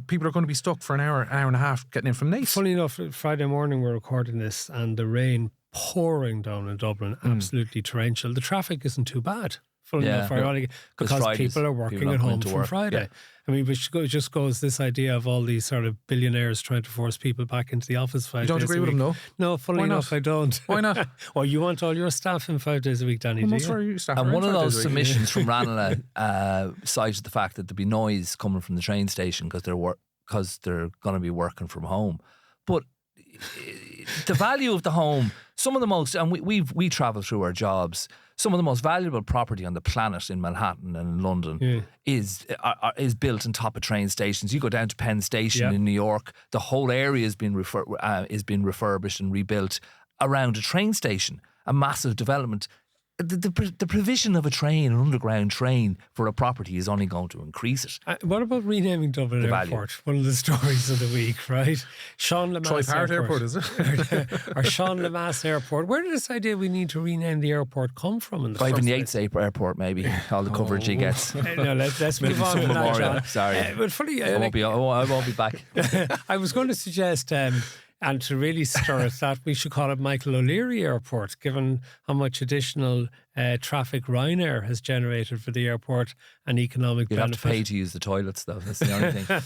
people are going to be stuck for an hour and a half getting in from Naas. Funny enough, Friday morning we're recording this, and the rain pouring down in Dublin, absolutely torrential. The traffic isn't too bad. Because people are working at home from Friday. Yeah. I mean, which just goes this idea of all these sort of billionaires trying to force people back into the office 5 days a week. You don't agree with them, no? No, funny enough, I don't. Why not? Well, you want all your staff in 5 days a week, Danny, do you? And one of those submissions from Ranelagh cited the fact that there'd be noise coming from the train station because they're going to be working from home. But the value of the home, some of the most, and we travel through our jobs, some of the most valuable property on the planet in Manhattan and in London is built on top of train stations. You go down to Penn Station in New York, the whole area has been refurbished and rebuilt around a train station, a massive development. The provision of an underground train for a property is only going to increase it. What about renaming Dublin Airport? One of the stories of the week, right? Sean Lemass Airport, is it? Or Sean Lemass Airport. Where did this idea we need to rename the airport come from? In the Clive Yates Airport, maybe. All the coverage he gets. No, let's move on to that, John. Sorry. But funny, I won't be back. I was going to suggest... And to really stir it, that we should call it Michael O'Leary Airport, given how much additional traffic Ryanair has generated for the airport and economic You'd benefit. have to pay to use the toilets, though. That's the only thing.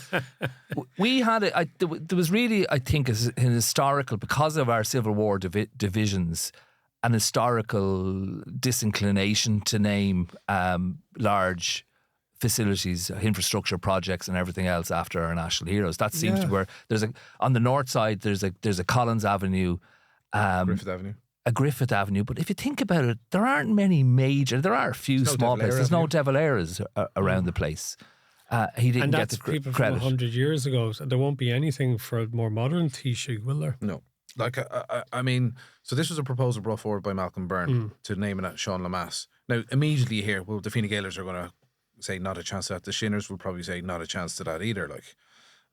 We had it. There was really, I think, an historical, because of our Civil War divisions, an historical disinclination to name large facilities, infrastructure projects, and everything else after our national heroes. That seems to be where on the north side there's a Collins Avenue, Griffith Avenue. But if you think about it, there aren't many major. There are a few small places. There's no De Valera's around the place. He didn't get the people credit. From 100 years ago. So there won't be anything for a more modern Taoiseach, will there? No. Like, I mean, so this was a proposal brought forward by Malcolm Byrne to name it Sean Lemass. Now, immediately here, well, the Fine Gaelers are going to say not a chance to that. The Shinners will probably say not a chance to that either. Like,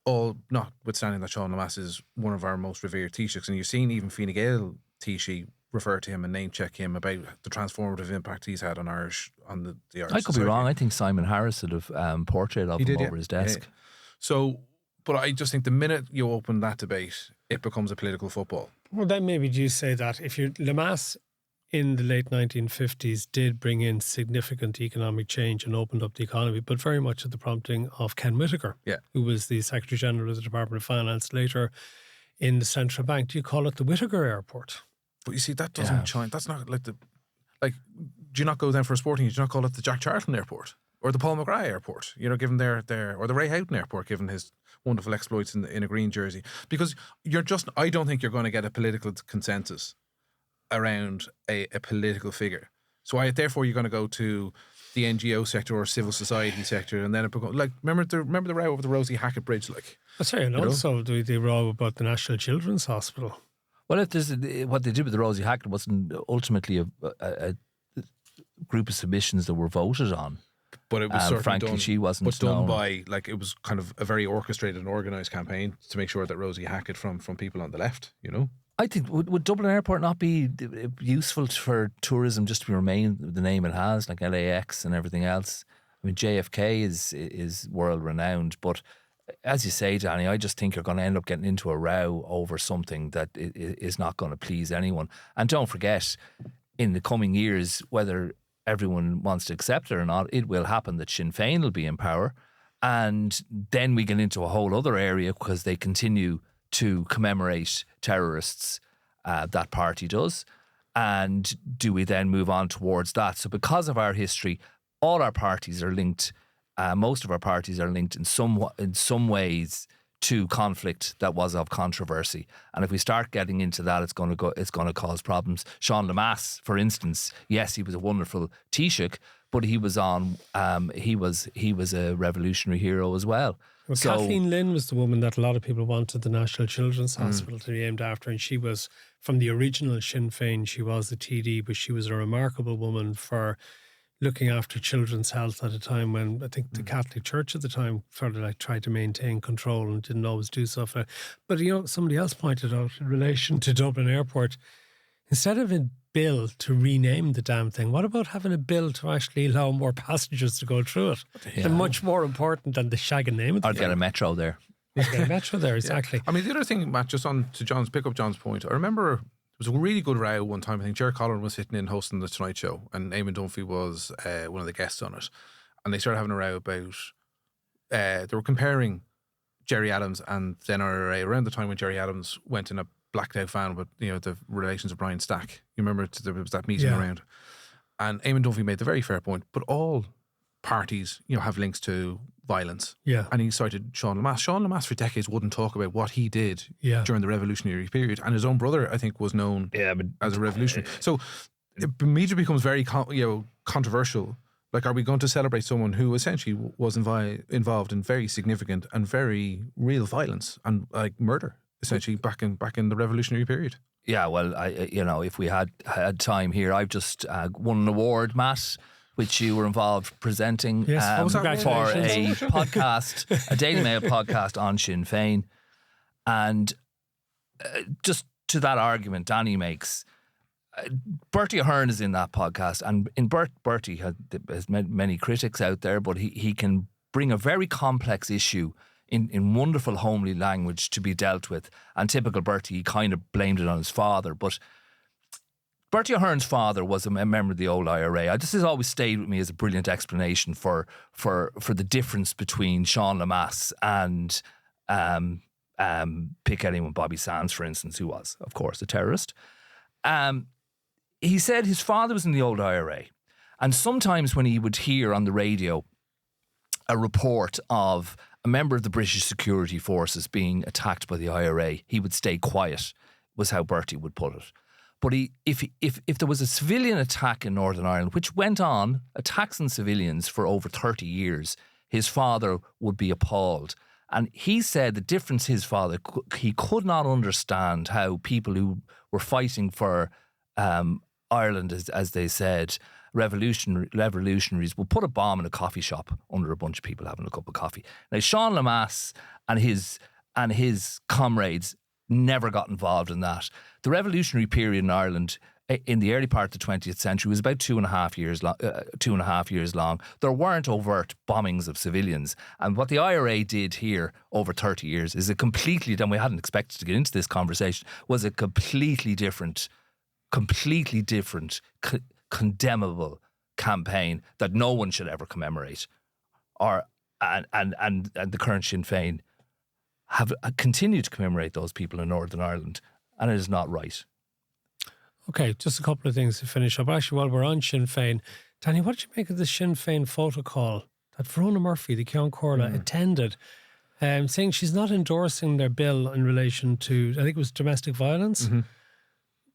all notwithstanding that Sean Lemass is one of our most revered Taoiseachs, and you've seen even Fine Gael Taoiseach refer to him and name check him about the transformative impact he's had on the Irish I could be wrong. I think Simon Harris would have portrait of him over his desk. Yeah. So, but I just think the minute you open that debate, it becomes a political football. Well, then maybe do you say that if Lemass in the late 1950s did bring in significant economic change and opened up the economy, but very much at the prompting of Ken Whitaker, who was the Secretary General of the Department of Finance, later in the Central Bank. Do you call it the Whitaker Airport? But you see, that doesn't chime. That's not like do you not go down for a sporting? Do you not call it the Jack Charlton Airport or the Paul McGrath Airport? You know, given their or the Ray Houghton Airport, given his wonderful exploits in a green jersey. Because I don't think you're going to get a political consensus around a political figure. So therefore you're going to go to the NGO sector or civil society sector, and then it becomes like remember the row over the Rosie Hackett Bridge, like. I'll say, and also the row about the National Children's Hospital. Well, if there's what they did with the Rosie Hackett wasn't ultimately a group of submissions that were voted on. But it was certainly frankly, done, she wasn't. But done by, like, it was kind of a very orchestrated and organised campaign to make sure that Rosie Hackett from people on the left, you know. I think would Dublin Airport not be useful for tourism just to remain the name it has, like LAX and everything else? I mean, JFK is world renowned, but as you say, Danny, I just think you're going to end up getting into a row over something that is not going to please anyone. And don't forget, in the coming years, whether everyone wants to accept it or not, it will happen that Sinn Féin will be in power. And then we get into a whole other area because they continue to commemorate terrorists, that party does. And do we then move on towards that? So because of our history, all our parties are linked. Most of our parties are linked in some ways to conflict that was of controversy. And if we start getting into that, it's going to cause problems. Sean Lemass, for instance, yes, he was a wonderful Taoiseach, but he was a revolutionary hero as well. Well, so, Kathleen Lynn was the woman that a lot of people wanted the National Children's Hospital to be named after, and she was from the original Sinn Féin. She was the TD, but she was a remarkable woman for looking after children's health at a time when I think the Catholic Church at the time sort of like tried to maintain control and didn't always do so. But, you know, somebody else pointed out in relation to Dublin Airport, instead of a bill to rename the damn thing, what about having a bill to actually allow more passengers to go through it? Yeah. They're much more important than the shagging name of the thing. I'd get a metro there. You'd get a metro there, exactly. Yeah. I mean, the other thing, Matt, just on to pick up John's point, I remember it was a really good row one time. I think Gerry Collin was sitting in hosting the Tonight Show, and Eamon Dunphy was one of the guests on it. And they started having a row about, they were comparing Gerry Adams and the NRA around the time when Gerry Adams went in a blacked out van with, you know, the relations of Brian Stack. You remember there was that meeting around. And Eamon Dunphy made the very fair point, but all parties, you know, have links to violence. Yeah. And he cited Sean Lemass. Sean Lemass for decades wouldn't talk about what he did during the revolutionary period. And his own brother, I think, was known as a revolutionary. So it immediately becomes very controversial. Like, are we going to celebrate someone who essentially was involved in very significant and very real violence and like murder, essentially back in the revolutionary period? Yeah, well, if we had time here, I've just won an award, Matt, which you were involved presenting for a podcast, a Daily Mail podcast on Sinn Féin. And just to that argument Danny makes, Bertie Ahern is in that podcast, and Bertie has many critics out there, but he can bring a very complex issue in wonderful homely language to be dealt with. And typical Bertie, he kind of blamed it on his father. But Bertie Ahern's father was a member of the old IRA. This has always stayed with me as a brilliant explanation for the difference between Sean Lemass and pick anyone, Bobby Sands, for instance, who was, of course, a terrorist. He said his father was in the old IRA. And sometimes when he would hear on the radio a report of a member of the British security forces being attacked by the IRA, he would stay quiet, was how Bertie would put it. But if there was a civilian attack in Northern Ireland, which went on, attacks on civilians for over 30 years, his father would be appalled. And he said the difference he could not understand how people who were fighting for Ireland, as they said, revolutionaries will put a bomb in a coffee shop under a bunch of people having a cup of coffee. Now, Sean Lemass and his comrades never got involved in that. The revolutionary period in Ireland in the early part of the 20th century was about 2.5 years long. There weren't overt bombings of civilians. And what the IRA did here over 30 years is and we hadn't expected to get into this conversation, was a completely different, condemnable campaign that no one should ever commemorate. And the current Sinn Féin have continued to commemorate those people in Northern Ireland, and it is not right. Okay, just a couple of things to finish up. Actually, while we're on Sinn Féin, Danny, what did you make of the Sinn Féin photo call that Verona Murphy, the Ceann Comhairle, attended, saying she's not endorsing their bill in relation to, I think it was domestic violence? Mm-hmm.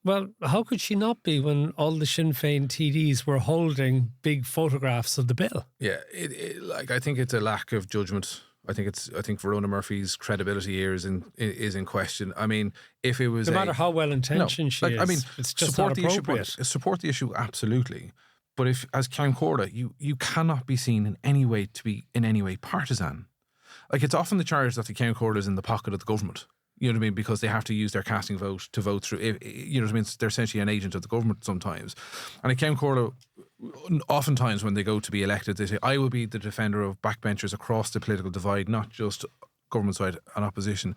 Well, how could she not be when all the Sinn Féin TDs were holding big photographs of the bill? Yeah, I think it's a lack of judgment. I think Verona Murphy's credibility here is in question. I mean, if it was no matter how well intentioned she is, I mean, it's just not appropriate. Support the issue, absolutely. But if, as Ceann Comhairle, you cannot be seen in any way to be in any way partisan. Like, it's often the charge that the Ceann Comhairle is in the pocket of the government. You know what I mean? Because they have to use their casting vote to vote through. You know what I mean? They're essentially an agent of the government sometimes. And Ceann Comhairle, oftentimes when they go to be elected, they say, I will be the defender of backbenchers across the political divide, not just government side and opposition.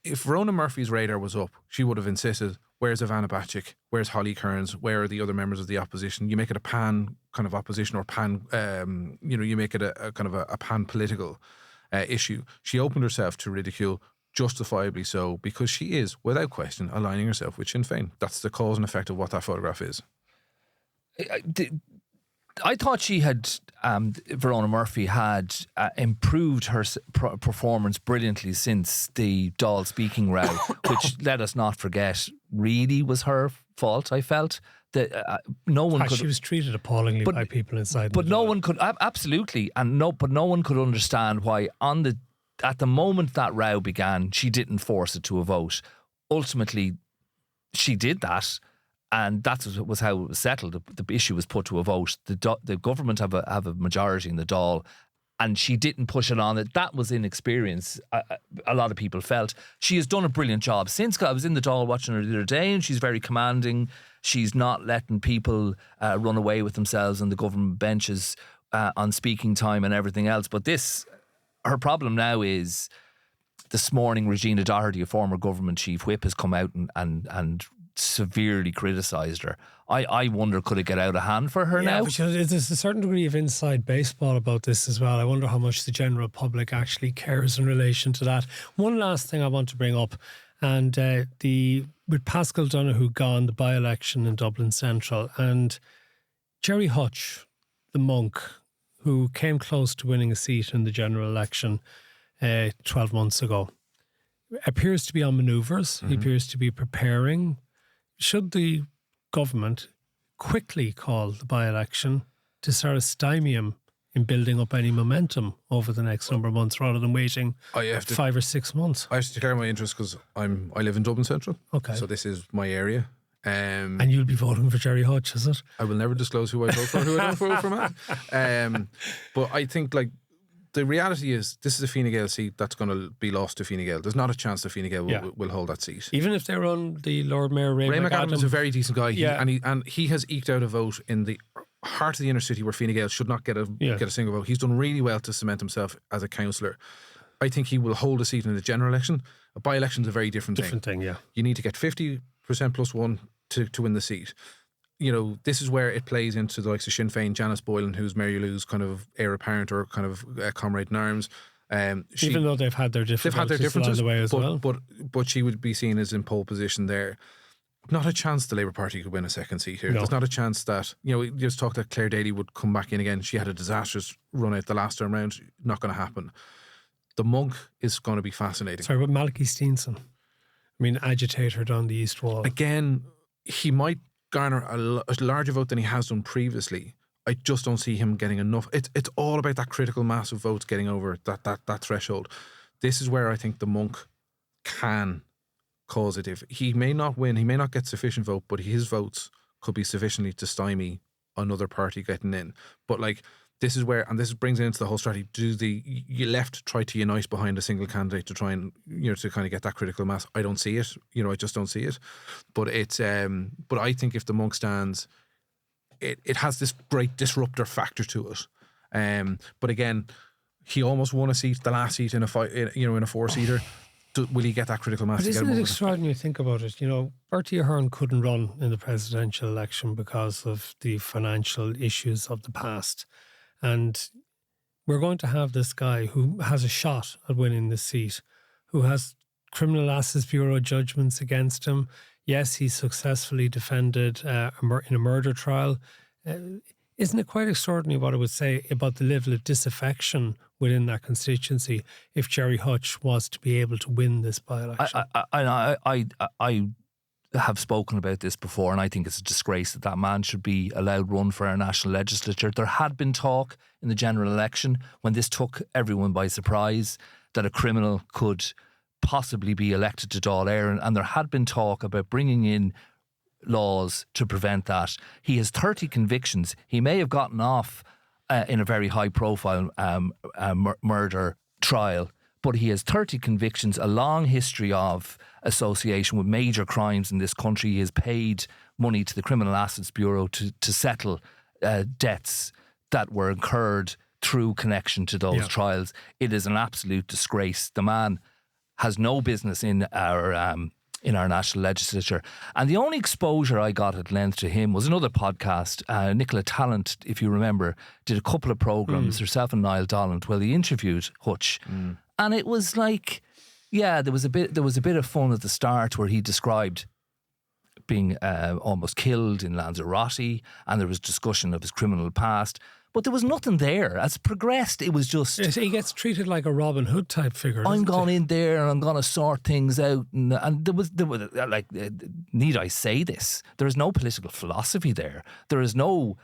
If Verona Murphy's radar was up, she would have insisted, where's Ivana Bacik? Where's Holly Kearns? Where are the other members of the opposition? You make it a pan kind of opposition or pan, you make it a kind of a pan political issue. She opened herself to ridicule, justifiably so, because she is, without question, aligning herself with Sinn Féin. That's the cause and effect of what that photograph is. I thought she had, Verona Murphy had improved her performance brilliantly since the Dáil speaking row, which, let us not forget, really was her fault, I felt. That no one could. She was treated appallingly by people inside. But no one could, absolutely, but no one could understand why at the moment that row began, she didn't force it to a vote. Ultimately, she did that, and that was how it was settled. The issue was put to a vote. The government have a majority in the Dáil, and she didn't push it on. That was inexperience. A lot of people felt. She has done a brilliant job since. I was in the Dáil watching her the other day, and she's very commanding. She's not letting people run away with themselves on the government benches on speaking time and everything else. But her problem now is this morning Regina Doherty, a former government chief whip, has come out and severely criticised her. I wonder, could it get out of hand for her now? But there's a certain degree of inside baseball about this as well. I wonder how much the general public actually cares in relation to that. One last thing I want to bring up, and with Pascal Donoghue gone, the by-election in Dublin Central, and Gerry Hutch, the monk, who came close to winning a seat in the general election 12 months ago, appears to be on manoeuvres. Mm-hmm. He appears to be preparing. Should the government quickly call the by-election to sort of stymie him in building up any momentum over the next number of months, rather than waiting 5 or 6 months? I have to declare my interest because I live in Dublin Central. Okay. So this is my area. And you'll be voting for Gerry Hutch, is it? I will never disclose who I vote for, who I don't vote for, man. But I think, like, the reality is this is a Fine Gael seat that's going to be lost to Fine Gael. There's not a chance that Fine Gael will hold that seat. Even if they run the Lord Mayor Ray McAdam is a very decent guy. He has eked out a vote in the heart of the inner city where Fine Gael should not get a single vote. He's done really well to cement himself as a councillor. I think he will hold a seat in the general election. A by-election is a very different thing. Yeah. You need to get 50% plus one to win the seat. You know, this is where it plays into the likes of Sinn Féin, Janice Boylan, who's Mary Lou's kind of heir apparent or kind of comrade in arms. Even though they've had their differences along the way as well. But she would be seen as in pole position there. Not a chance the Labour Party could win a second seat here. No. There's not a chance that, you know, we just talked that Claire Daly would come back in again. She had a disastrous run out the last term round. Not going to happen. The Monk is going to be fascinating. Sorry, but Malachy Steenson, I mean, agitator down the East Wall. Again, he might garner a larger vote than he has done previously. I just don't see him getting enough. It's all about that critical mass of votes getting over that threshold. This is where I think the Monk can cause it. If he may not win, he may not get sufficient vote, but his votes could be sufficiently to stymie another party getting in. But like, this is where, and this brings it into the whole strategy. You left try to unite behind a single candidate to try and, you know, to kind of get that critical mass? I don't see it. You know, I just don't see it. But it's but I think if the Monk stands, it has this great disruptor factor to it. But again, he almost won a seat, the last seat in a four-seater. Will he get that critical mass? But isn't it extraordinary to think about it? You know, Bertie Ahern couldn't run in the presidential election because of the financial issues of the past. And we're going to have this guy who has a shot at winning the seat, who has Criminal Assets Bureau judgments against him. Yes, he successfully defended in a murder trial. Isn't it quite extraordinary what I would say about the level of disaffection within that constituency if Gerry Hutch was to be able to win this by-election? I have spoken about this before, and I think it's a disgrace that man should be allowed run for our national legislature. There had been talk in the general election, when this took everyone by surprise, that a criminal could possibly be elected to Dáil Éireann, and there had been talk about bringing in laws to prevent that. He has 30 convictions. He may have gotten off in a very high profile murder trial, but he has 30 convictions, a long history of association with major crimes in this country. He has paid money to the Criminal Assets Bureau to settle debts that were incurred through connection to those trials. It is an absolute disgrace. The man has no business in our national legislature. And the only exposure I got at length to him was another podcast. Nicola Tallant, if you remember, did a couple of programmes, herself and Niall Dolland, where they interviewed Hutch. And it was like, there was a bit of fun at the start where he described being almost killed in Lanzarote, and there was discussion of his criminal past. But there was nothing there. As it progressed, it was just... Yes, he gets treated like a Robin Hood type figure. I'm going in there and I'm going to sort things out. And there was like, need I say this? There is no political philosophy there. There is no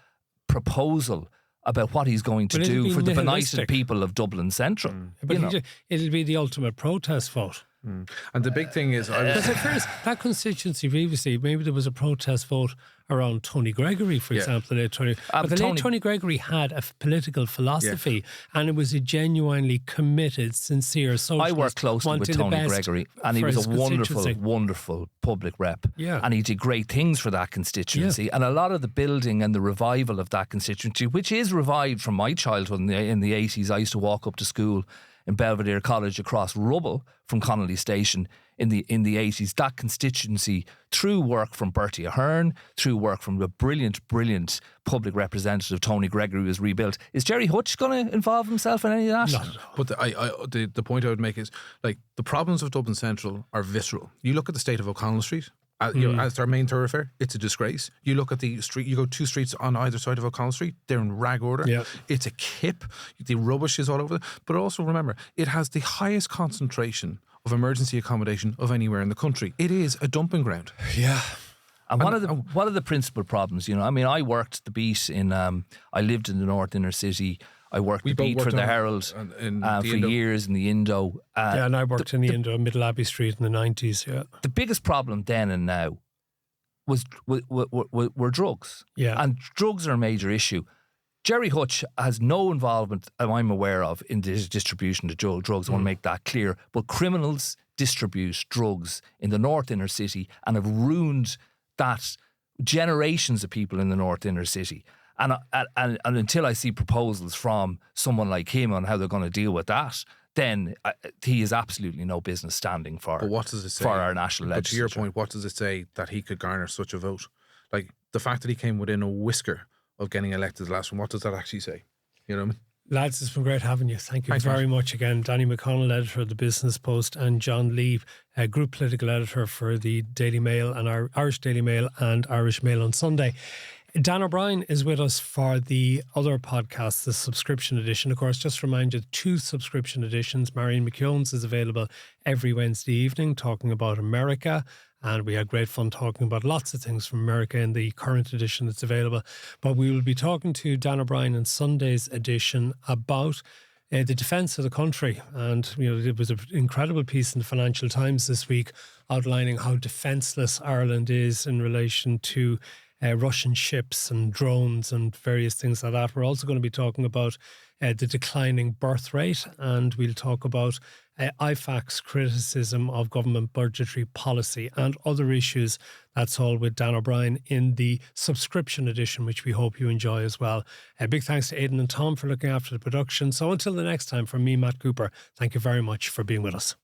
proposal about what he's going to do for the benighted people of Dublin Central. But it'll be the ultimate protest vote. And the big thing is... that constituency previously, maybe there was a protest vote around Tony Gregory, for example. But the late Tony Gregory had a political philosophy, and it was a genuinely committed, sincere socialist. I worked closely with Tony Gregory, and he was a wonderful, wonderful public rep. Yeah. And he did great things for that constituency. And a lot of the building and the revival of that constituency, which is revived from my childhood in the 80s. I used to walk up to school in Belvedere College across rubble from Connolly Station in the 80s. That constituency, through work from Bertie Ahern, through work from the brilliant public representative Tony Gregory, was rebuilt. Is Gerry Hutch going to involve himself in any of that? No. But the point I would make is, like, the problems of Dublin Central are visceral. You look at the state of O'Connell Street, as our main thoroughfare, it's a disgrace. You look at the street, you go 2 streets on either side of O'Connell Street, they're in rag order. Yep. It's a kip. The rubbish is all over. But also remember, it has the highest concentration of emergency accommodation of anywhere in the country. It is a dumping ground. Yeah. And one of the principal problems, I mean, I worked the beat in, I lived in the North Inner City. I worked the beat for the Herald for years in the Indo. And I worked in the Indo, Middle Abbey Street in the 90s, The biggest problem then and now were drugs. Yeah. And drugs are a major issue. Gerry Hutch has no involvement, I'm aware of, in the distribution of drugs. I want to make that clear. But criminals distribute drugs in the North Inner City and have ruined that generations of people in the North Inner City. And until I see proposals from someone like him on how they're going to deal with that, then he has absolutely no business standing for. But what does it say for our national But legislature? to your point, what does it say that he could garner such a vote? Like the fact that he came within a whisker of getting elected the last one, what does that actually say? You know what I mean? Lads, it's been great having you. Thank you Thanks, very Matt. much again. Danny McConnell, editor of the Business Post, and John Lee, group political editor for the Daily Mail and our Irish Daily Mail and Irish Mail on Sunday. Dan O'Brien is with us for the other podcast, the subscription edition. Of course, just remind you, 2 subscription editions. Marion McKeown's is available every Wednesday evening, talking about America. And we had great fun talking about lots of things from America in the current edition that's available. But we will be talking to Dan O'Brien in Sunday's edition about the defence of the country. And, you know, it was an incredible piece in the Financial Times this week outlining how defenceless Ireland is in relation to Russian ships and drones and various things like that. We're also going to be talking about the declining birth rate, and we'll talk about IFAC's criticism of government budgetary policy and other issues. That's all with Dan O'Brien in the subscription edition, which we hope you enjoy as well. Big thanks to Aidan and Tom for looking after the production. So until the next time, from me, Matt Cooper, thank you very much for being with us.